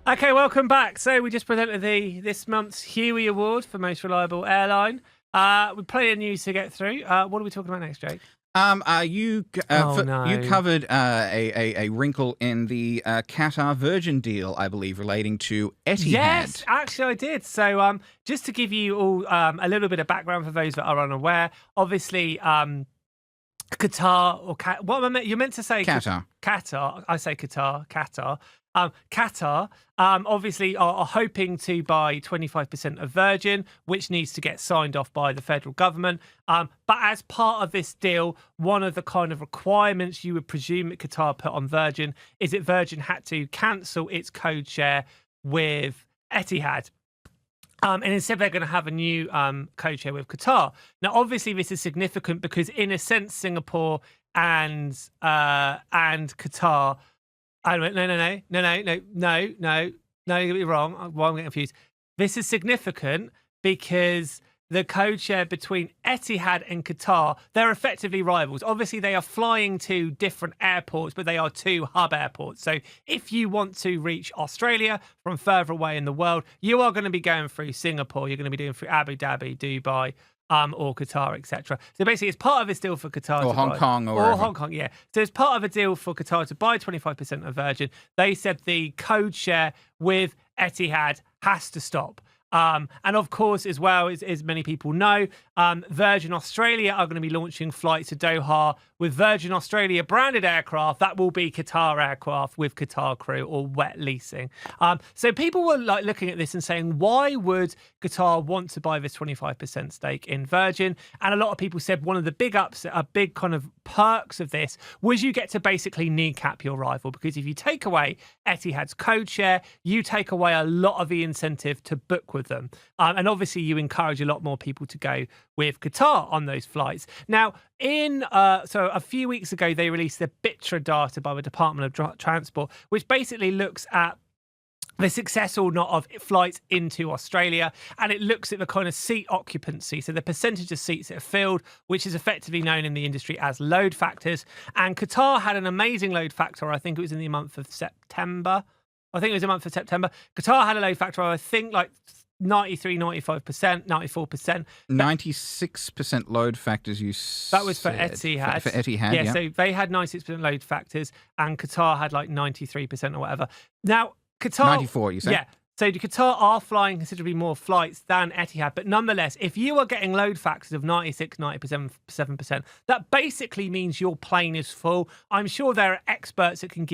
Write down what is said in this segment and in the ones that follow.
Okay, welcome back. So we just presented this month's Huey Award for Most Reliable Airline. We've plenty of news to get through. What are we talking about next, Jake? You No. covered a wrinkle in the Qatar Virgin deal, I believe, relating to Etihad. Yes, actually I did. So just to give you all a little bit of background for those that are unaware, obviously Qatar or what am I meant? You're meant to say Qatar. Qatar. I say Qatar. Qatar obviously are hoping to buy 25% of Virgin, which needs to get signed off by the federal government. But as part of this deal, one of the kind of requirements you would presume that Qatar put on Virgin is that Virgin had to cancel its code share with Etihad. And instead, they're going to have a new code share with Qatar. Now, obviously, this is significant because, in a sense, Singapore and Qatar. No, you're getting me wrong. Why I'm getting confused. This is significant because the code share between Etihad and Qatar, they're effectively rivals. Obviously, they are flying to different airports, but they are two hub airports. So if you want to reach Australia from further away in the world, you are going to be going through Singapore. You're going to be doing through Abu Dhabi, Dubai, or Qatar, etc. So basically, it's part of this deal for Qatar Or Hong Kong, or Hong Kong, yeah. So it's part of a deal for Qatar to buy 25% of Virgin. They said the code share with Etihad has to stop. And of course, as well as many people know, Virgin Australia are going to be launching flights to Doha with Virgin Australia branded aircraft. That will be Qatar aircraft with Qatar crew or wet leasing. So people were like looking at this and saying, why would Qatar want to buy this 25% stake in Virgin? And a lot of people said one of the big kind of perks of this was you get to basically kneecap your rival, because if you take away Etihad's code share, you take away a lot of the incentive to book with them. And obviously you encourage a lot more people to go with Qatar on those flights. Now, so a few weeks ago, they released the BITRA data by the Department of Transport, which basically looks at the success or not of flights into Australia, and it looks at the kind of seat occupancy, so the percentage of seats that are filled, which is effectively known in the industry as load factors. And Qatar had an amazing load factor. I think it was in the month of September. Qatar had a load factor, I think, like 93, 95%, 94%. 96% load factors, that was for Etihad. For Etihad, yeah. So they had 96% load factors, and Qatar had like 93% or whatever. Now, Qatar... 94, you say? Yeah. So Qatar are flying considerably more flights than Etihad, but nonetheless, if you are getting load factors of 96, 97%, that basically means your plane is full. I'm sure there are experts that can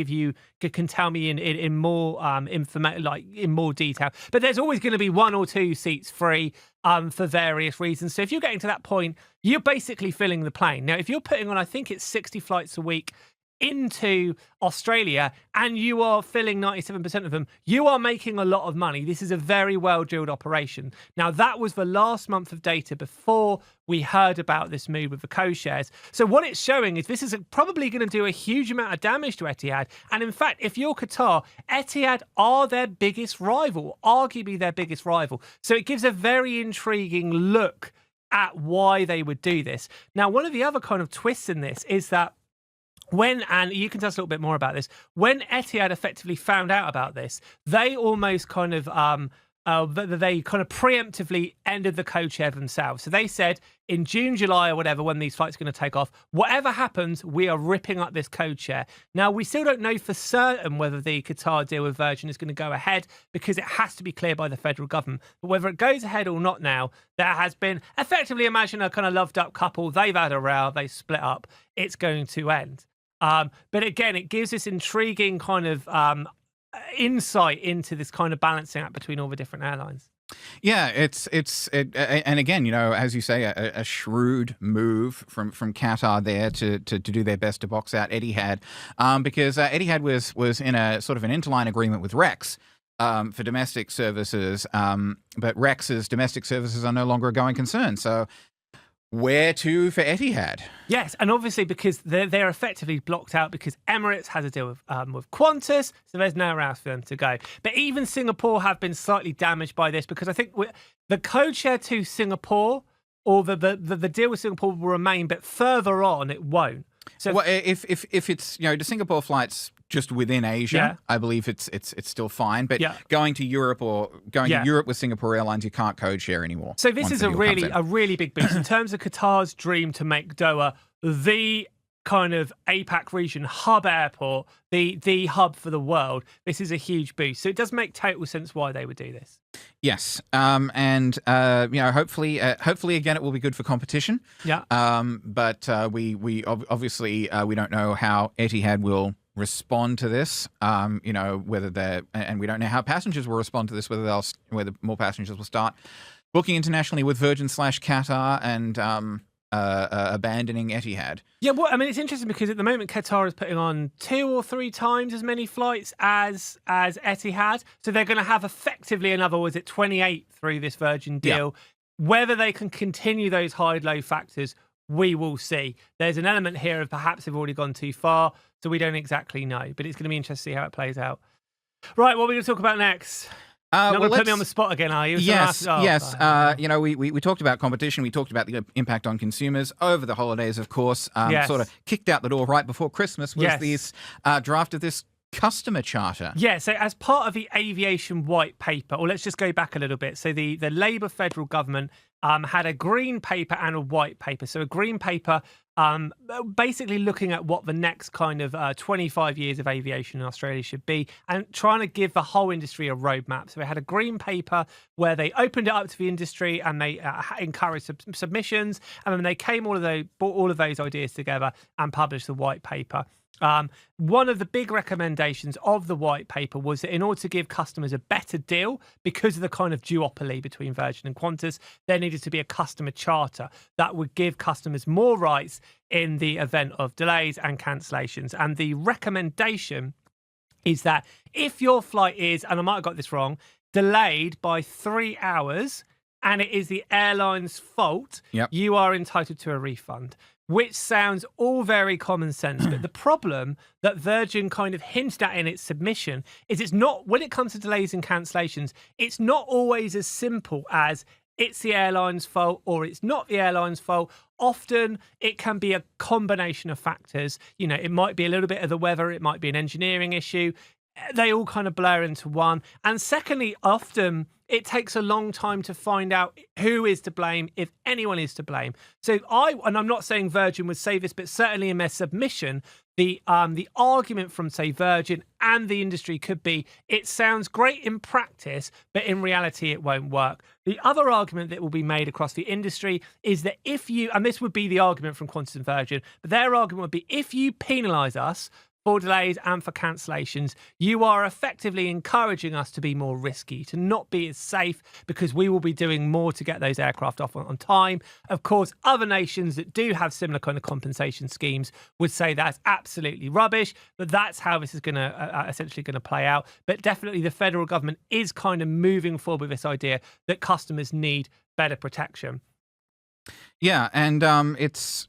tell me in more information, like in more detail. But there's always going to be one or two seats free for various reasons. So if you're getting to that point, you're basically filling the plane. Now, if you're putting on, I think it's 60 flights a week into Australia, and you are filling 97% of them, you are making a lot of money. This is a very well-drilled operation. Now, that was the last month of data before we heard about this move with the co-shares. So what it's showing is this is probably going to do a huge amount of damage to Etihad. And in fact, if you're Qatar, Etihad are their biggest rival, arguably their biggest rival. So it gives a very intriguing look at why they would do this. Now, one of the other kind of twists in this is that and you can tell us a little bit more about this, when Etihad effectively found out about this, they almost kind of preemptively ended the code share themselves. So they said in June, July or whatever, when these flights are going to take off, whatever happens, we are ripping up this code share. Now, we still don't know for certain whether the Qatar deal with Virgin is going to go ahead, because it has to be cleared by the federal government. But whether it goes ahead or not now, there has been effectively, imagine a kind of loved up couple. They've had a row, they split up. It's going to end. But again, it gives this intriguing kind of insight into this kind of balancing act between all the different airlines. Yeah, and again, as you say, a shrewd move from Qatar there to do their best to box out Etihad, because Etihad was in a sort of an interline agreement with Rex for domestic services, but Rex's domestic services are no longer a going concern. So where to for Etihad? Yes, and obviously because they're effectively blocked out because Emirates has a deal with Qantas, so there's nowhere else for them to go. But even Singapore have been slightly damaged by this, because I think the code share to Singapore, or the deal with Singapore will remain, but further on it won't. So Well, if it's to Singapore flights just within Asia, Yeah. I believe it's still fine. But Yeah. going to Europe or going Yeah. to Europe with Singapore Airlines, you can't code share anymore. So this once is the a deal comes really in. big boost in terms of Qatar's dream to make Doha the kind of APAC region hub airport, the hub for the world. This is a huge boost. So it does make total sense why they would do this. Yes, and hopefully again it will be good for competition. Yeah. But we obviously we don't know how Etihad will respond to this. Whether they're, and we don't know how passengers will respond to this. Whether more passengers will start booking internationally with Virgin/Qatar and abandoning Etihad. Yeah, well, I mean, it's interesting because at the moment Qatar is putting on 2 or 3 times as many flights as Etihad, so they're going to have effectively another, 28 through this Virgin deal. Yeah. Whether they can continue those high load factors, we will see. There's an element here of perhaps they've already gone too far, so we don't exactly know. But it's going to be interesting to see how it plays out. Right, what are we going to talk about next? Not going to put me on the spot again, are you? Yes. We talked about competition. We talked about the impact on consumers over the holidays, of course. Yes. Sort of kicked out the door right before Christmas was Yes. this draft of this customer charter. Yeah, so as part of the aviation white paper, or let's just go back a little bit. So the Labour federal government had a green paper and a white paper. So a green paper basically looking at what the next kind of 25 years of aviation in Australia should be and trying to give the whole industry a roadmap. So they had a green paper where they opened it up to the industry and they encouraged submissions, and then they brought all of those ideas together and published the white paper. One of the big recommendations of the white paper was that in order to give customers a better deal, because of the kind of duopoly between Virgin and Qantas, there needed to be a customer charter that would give customers more rights in the event of delays and cancellations. And the recommendation is that if your flight is, and I might have got this wrong, delayed by 3 hours and it is the airline's fault, Yep. you are entitled to a refund. Which sounds all very common sense. But the problem that Virgin kind of hinted at in its submission is it's not, when it comes to delays and cancellations, it's not always as simple as it's the airline's fault or it's not the airline's fault. Often it can be a combination of factors. It might be a little bit of the weather. It might be an engineering issue. They all kind of blur into one. And secondly, often it takes a long time to find out who is to blame, if anyone is to blame. So and I'm not saying Virgin would say this, but certainly in their submission, the argument from, say, Virgin and the industry could be, it sounds great in practice, but in reality it won't work. The other argument that will be made across the industry is that and this would be the argument from Qantas and Virgin, but their argument would be, if you penalise us for delays and for cancellations, you are effectively encouraging us to be more risky, to not be as safe, because we will be doing more to get those aircraft off on time. Of course, other nations that do have similar kind of compensation schemes would say that's absolutely rubbish, but that's how this is going to essentially going to play out. But definitely the federal government is kind of moving forward with this idea that customers need better protection. Yeah, and it's.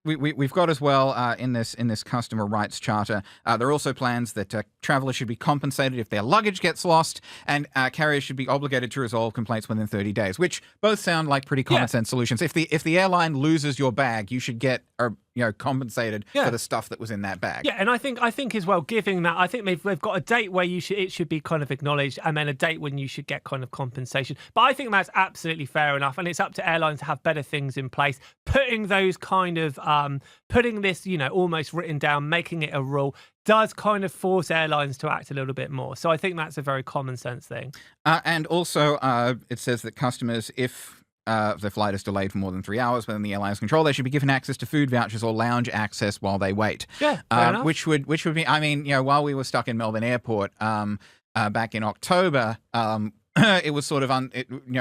We've got as well in this customer rights charter. There are also plans that travellers should be compensated if their luggage gets lost, and carriers should be obligated to resolve complaints within 30 days, which both sound like pretty common sense solutions. If the airline loses your bag, you should get compensated for the stuff that was in that bag. Yeah, and I think as well, giving that, I think they've got a date where it should be kind of acknowledged, and then a date when you should get kind of compensation. But I think that's absolutely fair enough, and it's up to airlines to have better things in place. Putting those kind of putting this, almost written down, making it a rule, does kind of force airlines to act a little bit more. So I think that's a very common sense thing. And also, it says that customers, if the flight is delayed for more than 3 hours within the airline's control, they should be given access to food vouchers or lounge access while they wait. Yeah, fair enough. Which would be, while we were stuck in Melbourne Airport back in October, it was sort of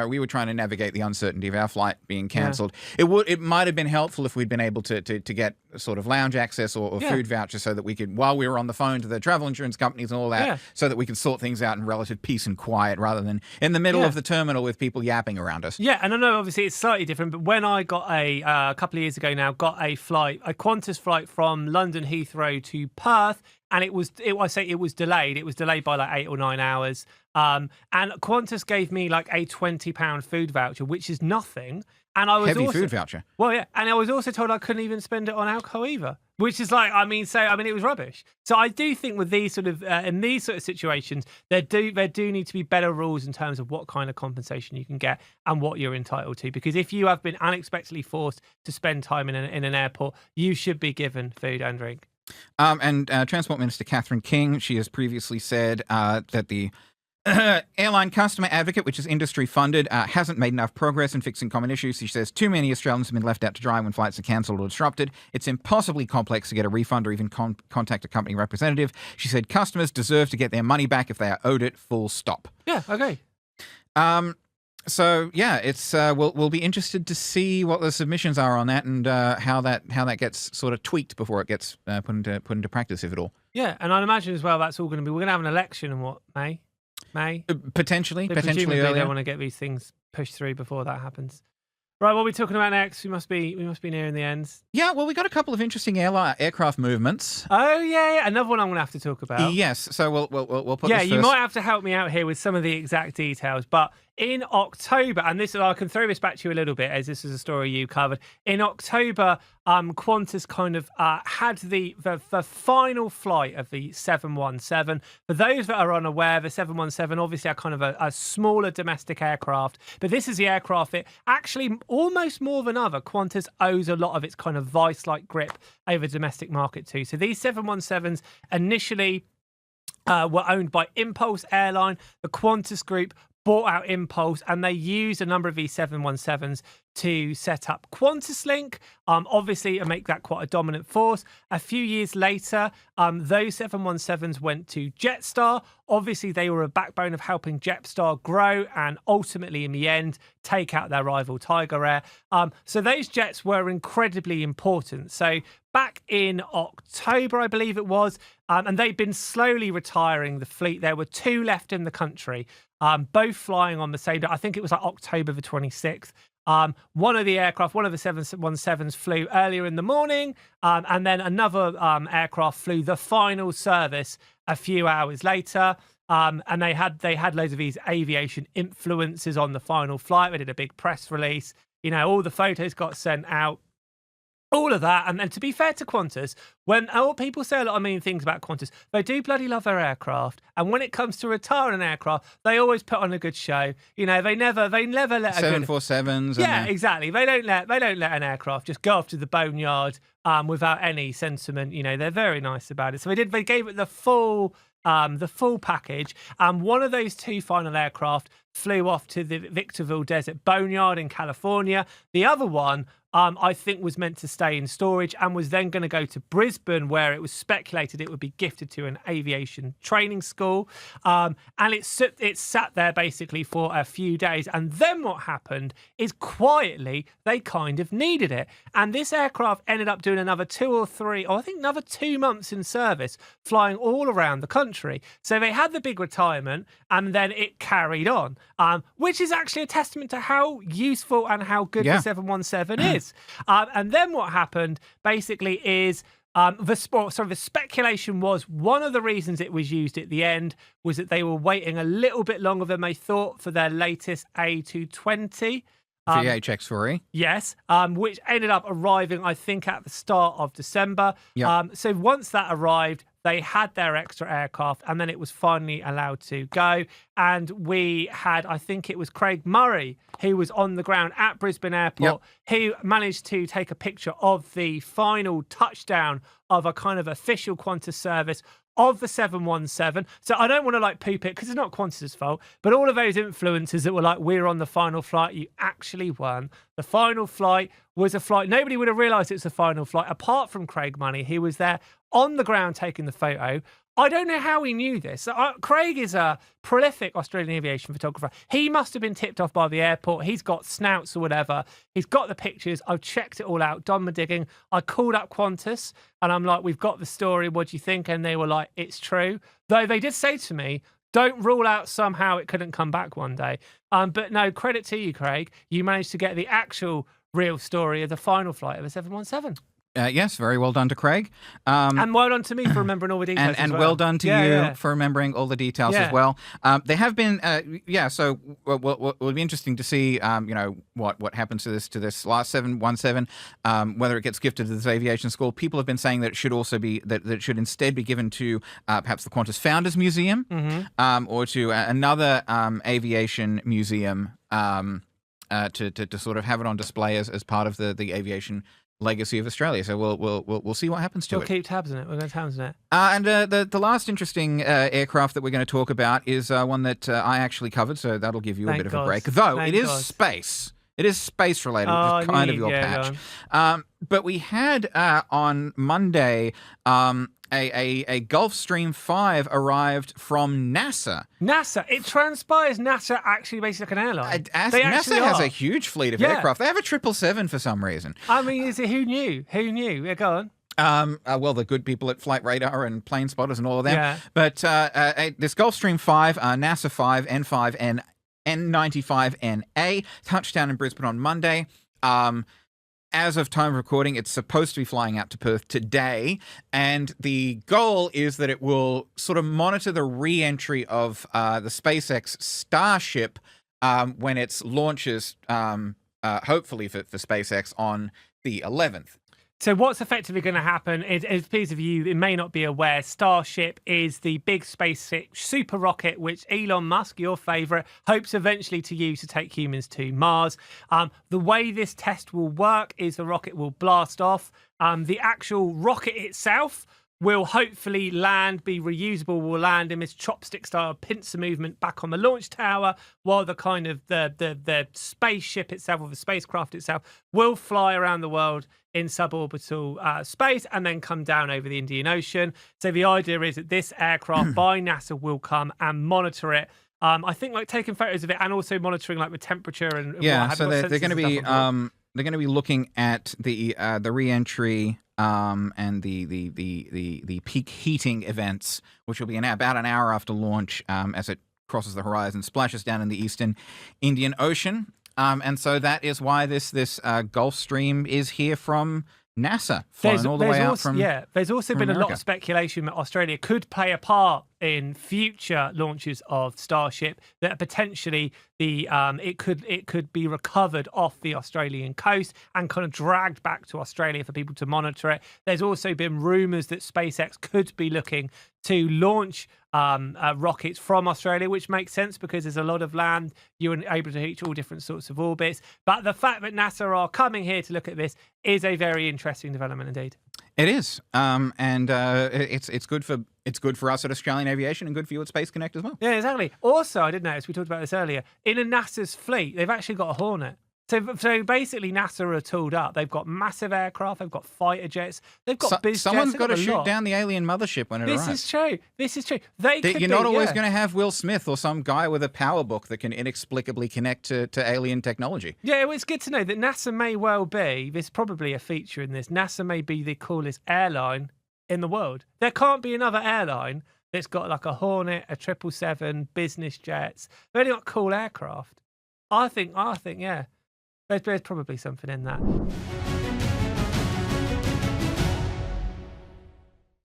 we were trying to navigate the uncertainty of our flight being cancelled. Yeah. It might have been helpful if we'd been able to get sort of lounge access or food vouchers, so that we could, while we were on the phone to the travel insurance companies and all that, so that we could sort things out in relative peace and quiet, rather than in the middle of the terminal with people yapping around us. Yeah, and I know obviously it's slightly different, but when I got a couple of years ago now, got a Qantas flight from London Heathrow to Perth, and it was delayed. It was delayed by like 8 or 9 hours. And Qantas gave me like a £20 food voucher, which is nothing. And I was Heavy also, food voucher. Well, yeah, and I was also told I couldn't even spend it on alcohol either, which is like, it was rubbish. So I do think with these sort of in these sort of situations, there do need to be better rules in terms of what kind of compensation you can get and what you're entitled to. Because if you have been unexpectedly forced to spend time in an airport, you should be given food and drink. And Transport Minister Catherine King, she has previously said that the airline customer advocate, which is industry funded, hasn't made enough progress in fixing common issues. She says too many Australians have been left out to dry when flights are cancelled or disrupted. It's impossibly complex to get a refund or even contact a company representative. She said customers deserve to get their money back if they are owed it, full stop. Yeah, okay. So yeah, it's we'll be interested to see what the submissions are on that and how that gets sort of tweaked before it gets put into practice, if at all. Yeah, and I'd imagine as well that's all going to be. We're going to have an election in what, May? Potentially Presumably earlier. they want to get these things pushed through before that happens. Right, what are we talking about next? We must be nearing the end. Yeah, well, we got a couple of interesting aircraft movements. Oh yeah, another one I'm going to have to talk about. Yes, so we'll put. Yeah, this you first. might have to help me out here with some of the exact details, but in October, and I can throw this back to you a little bit as this is a story you covered. In October, Qantas kind of had the final flight of the 717. For those that are unaware, the 717 obviously are kind of a smaller domestic aircraft, but this is the aircraft that actually almost more than other, Qantas owes a lot of its kind of vice-like grip over the domestic market too. So these 717s initially were owned by Impulse Airline. The Qantas Group bought out Impulse, and they used a number of these 717s to set up QantasLink, obviously, and make that quite a dominant force. A few years later, those 717s went to Jetstar. Obviously, they were a backbone of helping Jetstar grow and ultimately, in the end, take out their rival Tiger Air. So those jets were incredibly important. So back in October, I believe it was, and they've been slowly retiring the fleet. There were 2 left in the country, both flying on the same day. I think it was like October the 26th. One of the 717s flew earlier in the morning, and then another aircraft flew the final service a few hours later. And they had loads of these aviation influencers on the final flight. They did a big press release. You know, all the photos got sent out. All of that, and to be fair to Qantas, when people say a lot of mean things about Qantas, they do bloody love their aircraft. And when it comes to retiring an aircraft, they always put on a good show. You know, they never let 747s. Yeah, exactly. They don't let an aircraft just go off to the boneyard without any sentiment. You know, they're very nice about it. So they gave it the full package. And one of those 2 final aircraft flew off to the Victorville Desert Boneyard in California. The other one, I think, was meant to stay in storage and was then going to go to Brisbane, where it was speculated it would be gifted to an aviation training school. And it sat there basically for a few days. And then what happened is quietly they kind of needed it. And this aircraft ended up doing another 2 months in service, flying all around the country. So they had the big retirement and then it carried on, which is actually a testament to how useful and how good the 717 is. And then what happened basically is the speculation was one of the reasons it was used at the end was that they were waiting a little bit longer than they thought for their latest A220. VHX4E. Yes, which ended up arriving, I think, at the start of December. Yep. So once that arrived, they had their extra aircraft, and then it was finally allowed to go. And we had, I think it was Craig Murray, who was on the ground at Brisbane Airport, who managed to take a picture of the final touchdown of a kind of official Qantas service of the 717. So I don't want to poop it because it's not Qantas's fault, but all of those influencers that were like, we're on the final flight, you actually weren't. The final flight was a flight. Nobody would have realised it was a final flight apart from Craig Money, who was there on the ground taking the photo. I don't know how he knew this. Craig is a prolific Australian aviation photographer. He must have been tipped off by the airport. He's got snouts or whatever. He's got the pictures. I've checked it all out, done my digging. I called up Qantas and I'm like, we've got the story. What do you think? And they were like, it's true. Though they did say to me, don't rule out somehow it couldn't come back one day. But no, credit to you, Craig. You managed to get the actual real story of the final flight of a 717. Yes, very well done to Craig. And well done to me for remembering all the details. And as well done to you for remembering all the details Yeah. as well. There have been, so what will be interesting to see, what happens to this last 717, whether it gets gifted to this aviation school. People have been saying that it should also be, that it should instead be given to perhaps the Qantas Founders Museum, or to another aviation museum, to sort of have it on display as part of the aviation legacy of Australia. So we'll see what happens to it. We'll keep tabs on it. We're going to tabs on it. And the last interesting aircraft that we're going to talk about is one that I actually covered, so that'll give you a bit of a break. Though it is space. It is space related, which is kind of your patch. But we had on Monday a Gulfstream 5 arrived from NASA. NASA. It transpires NASA actually basically like an airline. NASA has a huge fleet of aircraft. They have a 777 for some reason. I mean, who knew? Who knew? Yeah, go on. Well, the good people at Flight Radar and Plane Spotters and all of them. Yeah. But this Gulfstream 5, NASA 5, N5, N95NA, touchdown in Brisbane on Monday. As of time of recording, it's supposed to be flying out to Perth today, and the goal is that it will sort of monitor the re-entry of the SpaceX Starship when it launches, hopefully for SpaceX, on the 11th. So what's effectively going to happen is, as those of you who may not be aware, Starship is the big space super rocket which Elon Musk, your favourite, hopes eventually to use to take humans to Mars. The way this test will work is the rocket will blast off. The actual rocket itself will hopefully land, be reusable, will land in this chopstick-style pincer movement back on the launch tower, while the kind of the spaceship itself, or the spacecraft itself, will fly around the world in suborbital space and then come down over the Indian Ocean. So the idea is that this aircraft by NASA will come and monitor it. I think like taking photos of it and also monitoring like the temperature and so they're going to be looking at the re-entry and the peak heating events, which will be about an hour after launch as it crosses the horizon, splashes down in the eastern Indian Ocean. And so that is why this Gulfstream is here from NASA, flying all the way out from there's also been America. A lot of speculation that Australia could play a part in future launches of Starship, that potentially it could be recovered off the Australian coast and kind of dragged back to Australia for people to monitor it. There's also been rumours that SpaceX could be looking to launch rockets from Australia, which makes sense because there's a lot of land. You're able to reach all different sorts of orbits. But the fact that NASA are coming here to look at this is a very interesting development indeed. It is, and it's good for us at Australian Aviation and good for you at Space Connect as well. Yeah, exactly. Also, I did notice, we talked about this earlier, in a NASA's fleet, they've actually got a Hornet. So basically, NASA are tooled up. They've got massive aircraft. They've got fighter jets. They've got biz jets. Someone's got to shoot down the alien mothership when it arrives. This is true. You're not always going to have Will Smith or some guy with a power book that can inexplicably connect to alien technology. Yeah, well, it's good to know that NASA may well be, there's probably a feature in this, NASA may be the coolest airline in the world. There can't be another airline that's got like a Hornet, a 777, business jets. They've only got cool aircraft. I think, yeah. There's probably something in that.